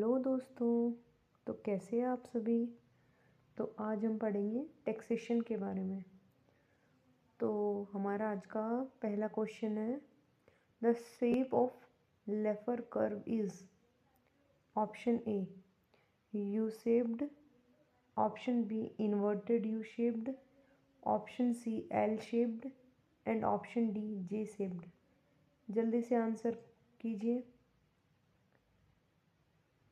Hello दोस्तों। तो कैसे हैं आप सभी। तो आज हम पढ़ेंगे टैक्सेशन के बारे में। तो हमारा आज का पहला क्वेश्चन है, the shape of Laffer curve is option A U shaped, option B inverted U shaped, option C L shaped and option D J shaped. जल्दी से आंसर कीजिए।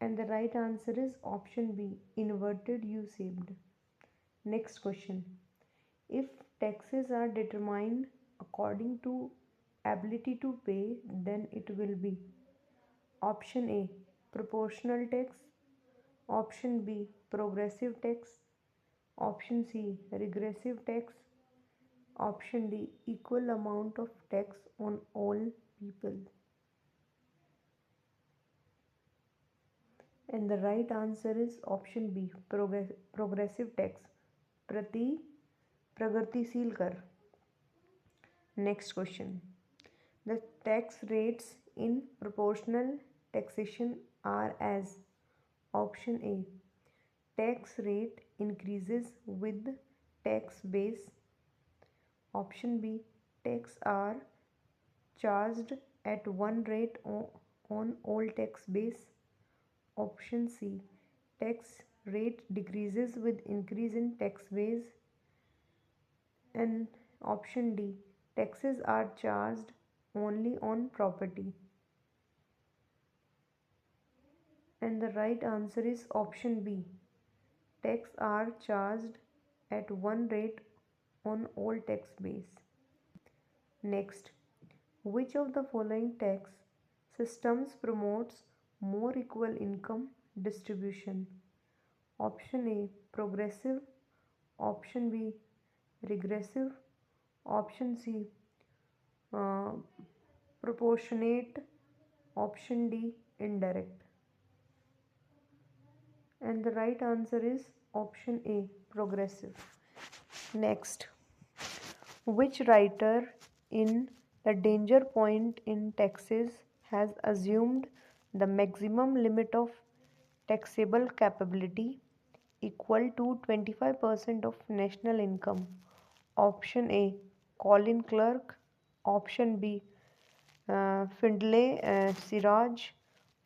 And the right answer is option B, inverted U-shaped. Next question. If taxes are determined according to ability to pay, then it will be option A, proportional tax, option B, progressive tax, option C, regressive tax, option D, equal amount of tax on all people. And the right answer is option B, progressive tax, प्रगतिशील कर। Next question. The tax rates in proportional taxation are as option A, tax rate increases with tax base, option B, tax are charged at one rate on all tax base, option C, tax rate decreases with increase in tax base, and option D, taxes are charged only on property. And the right answer is option B, tax are charged at one rate on all tax base. Next, which of the following tax systems promotes more equal income distribution? Option A, progressive, option B, regressive, option C, uh, proportionate, option D, indirect. And the right answer is option A, progressive. Next, which writer in The Danger Point in Taxes has assumed the maximum limit of taxable capability equal to 25% of national income? Option A, Colin Clark, option B, Findlay Siraj,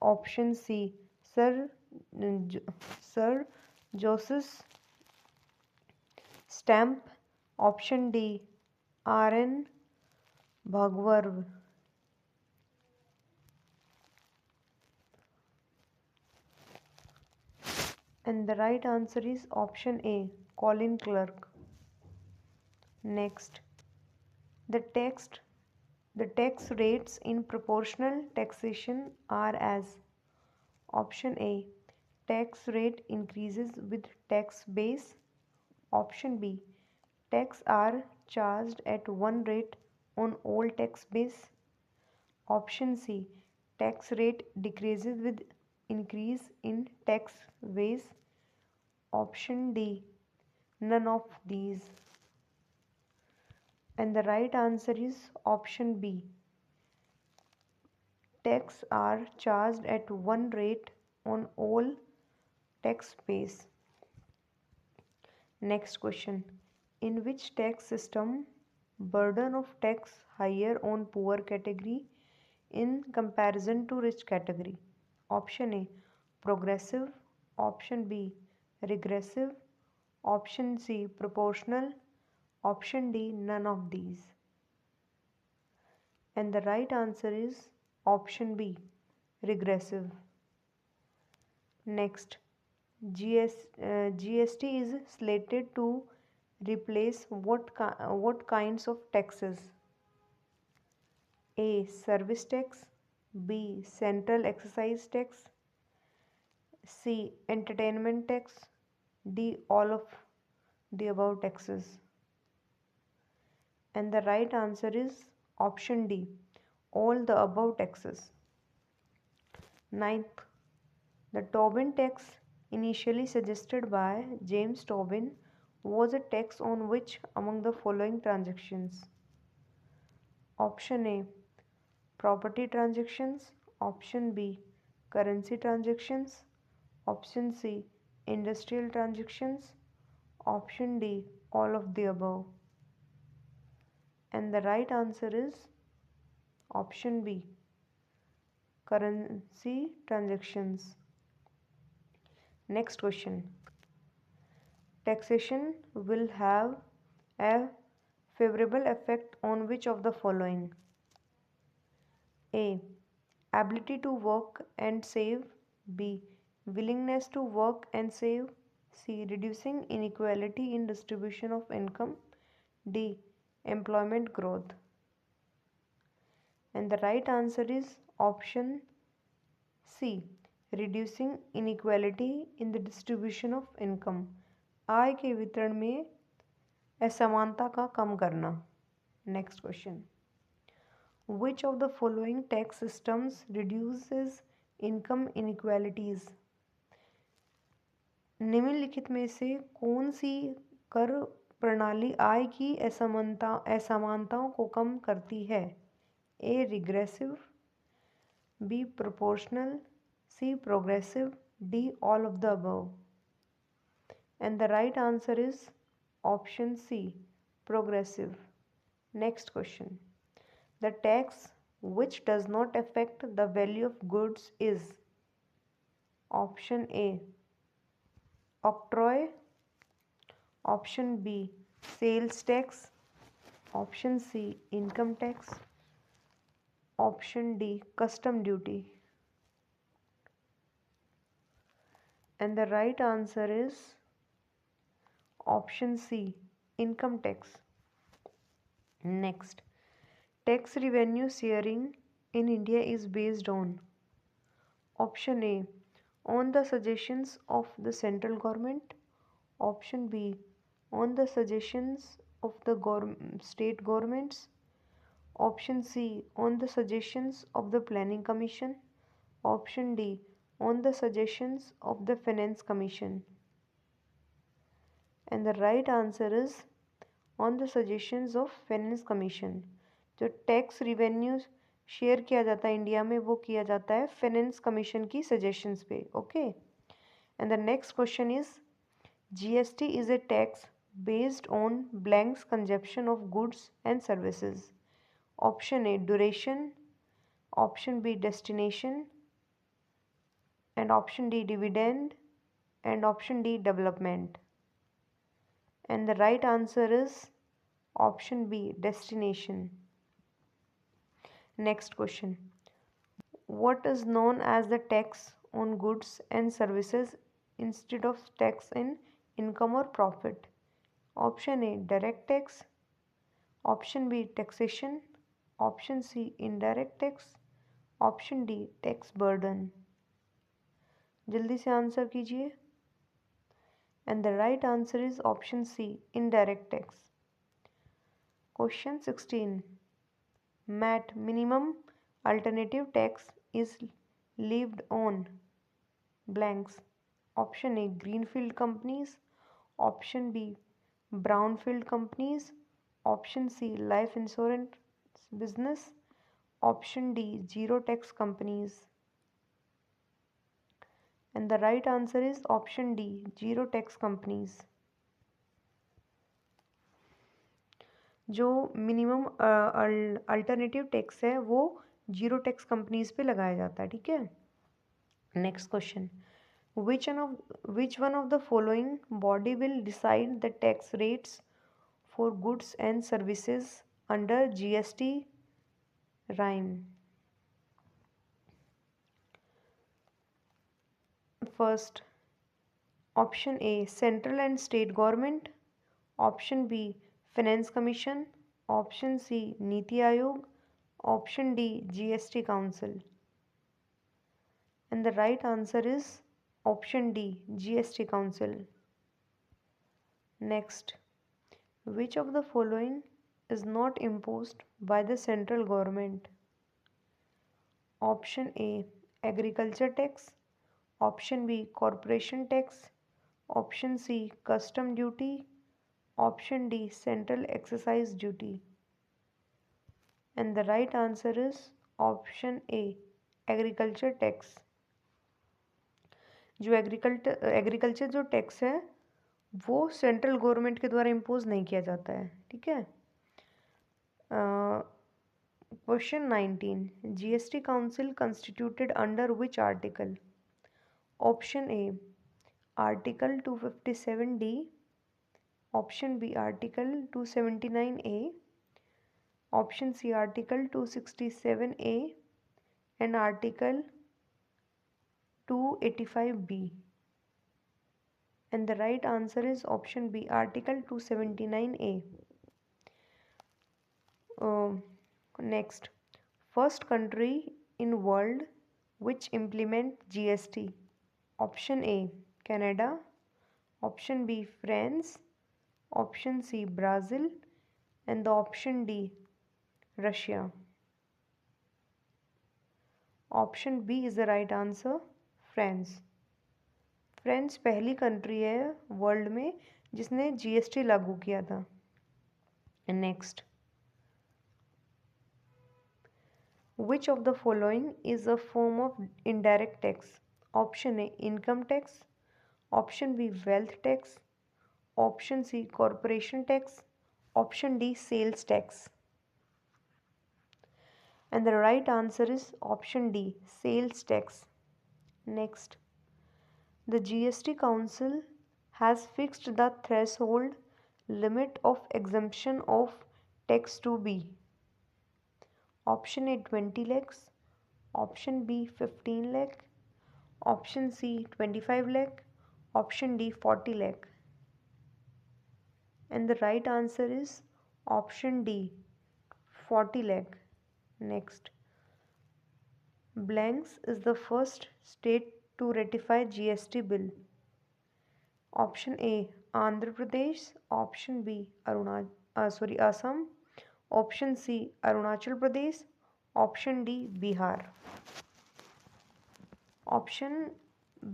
option C, Sir Joseph Stamp, option D, R.N. Bhagwar. And the right answer is option A, Colin Clark. Next, the tax rates in proportional taxation are as option A, tax rate increases with tax base, option B, tax are charged at one rate on all tax base, option C, tax rate decreases with increase in tax base, option D, none of these. And the right answer is option B, tax are charged at one rate on all tax base. Next question. In which tax system burden of tax higher on poor category in comparison to rich category? Option A, progressive, option B, regressive, option C, proportional, option D, none of these. And the right answer is option B, regressive. Next, GST is slated to replace what kinds of taxes? A, service tax, B, central excise tax, C, entertainment tax, D, all of the above taxes. And the right answer is option D, all the above taxes. Ninth, the Tobin tax, initially suggested by James Tobin, was a tax on which among the following transactions? Option A, property transactions, option B, currency transactions, Option C, industrial transactions. Option D, all of the above. And the right answer is option B, currency transactions. Next question. Taxation will have a favorable effect on which of the following? A. Ability to work and save. B. Willingness to work and save. C. Reducing inequality in distribution of income. D. Employment growth. And the right answer is option C. Reducing inequality in the distribution of income. आय के वितरण में असमानता का कम करना. Next question. Which of the following tax systems reduces income inequalities? निम्नलिखित में से कौन सी कर प्रणाली आय की असमानताओं को कम करती है? A. Regressive. B. Proportional. C. Progressive. D. All of the above. And the right answer is option C. Progressive. Next question. The tax which does not affect the value of goods is option A. Octroi. Option B. Sales tax. Option C. Income tax. Option D. Custom duty. And the right answer is option C. Income tax. Next. Tax revenue sharing in India is based on option A. On the suggestions of the central government. Option B. On the suggestions of the state governments. Option C. On the suggestions of the Planning Commission. Option D. On the suggestions of the Finance Commission. And the right answer is on the suggestions of Finance Commission. जो tax revenue share किया जाता है India में वो किया जाता है finance commission की सजेशंस पे. Okay. And the next question is GST is a tax based on blanks consumption of goods and services. Option A duration. Option B destination. And option D dividend. And option D development. And the right answer is option B destination. Next question. What is known as the tax on goods and services instead of tax in income or profit? Option A direct tax. Option B taxation. Option C indirect tax. Option D tax burden. जल्दी से answer कीजिए. And the right answer is option C indirect tax. Question 16. MAT minimum alternative tax is levied on blanks. Option A greenfield companies. Option B brownfield companies. Option C life insurance business. Option D zero tax companies. And the right answer is option D zero tax companies. जो minimum alternative tax है वो zero tax companies पे लगाया जाता है. ठीक है. Next question. which one of the following body will decide the tax rates for goods and services under GST rhyme? First, option A central and state government. Option B Finance Commission. Option C Niti Aayog. Option D GST Council. And the right answer is option D GST Council. Next, which of the following is not imposed by the central government? Option A agriculture tax. Option B corporation tax. Option C custom duty. Option D central excise duty. And the right answer is option A agriculture tax. जो agriculture जो tax है वो central government के द्वारा impose नहीं किया जाता है, ठीक है। Question 19, GST council constituted under which article? Option A article 257D, option B article 279A, option C article 267A and article 285B, and the right answer is option B, article 279A. Next, first country in world which implement GST? Option A Canada, option B France, option C Brazil, and the option D Russia. Option B is the right answer, France. France पहली country है world में जिसने GST लागू किया था। Next, which of the following is a form of indirect tax? Option A income tax, option B wealth tax, option C corporation tax, option D sales tax, and the right answer is option D sales tax. Next, the GST Council has fixed the threshold limit of exemption of tax to be? Option A 20 lakhs, option B 15 lakh, option C 25 lakh, option D 40 lakh, and the right answer is option D 40 lakh. Next, Blanks is the first state to ratify GST bill. Option A Andhra Pradesh, option B Assam, option C Arunachal Pradesh, option D Bihar. Option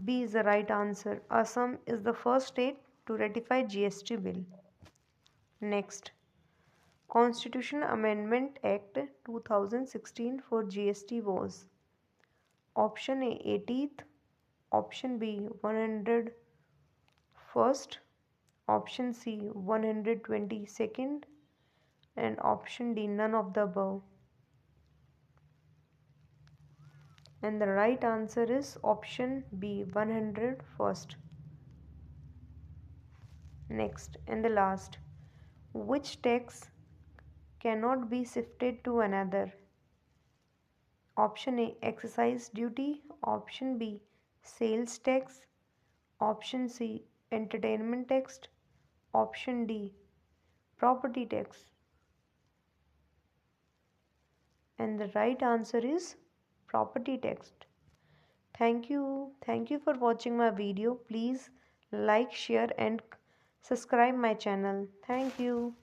B is the right answer. Assam is the first state to ratify GST bill. Next, Constitution Amendment Act 2016 for GST was? Option A 80th, option B 101st, option C 122nd, and option D none of the above. And the right answer is option B 101st. Next and the last, which tax cannot be shifted to another? Option A excise duty, option B sales tax, option C entertainment tax, option D property tax, and the right answer is property tax. Thank you for watching my video. Please like, share and subscribe my channel. Thank you.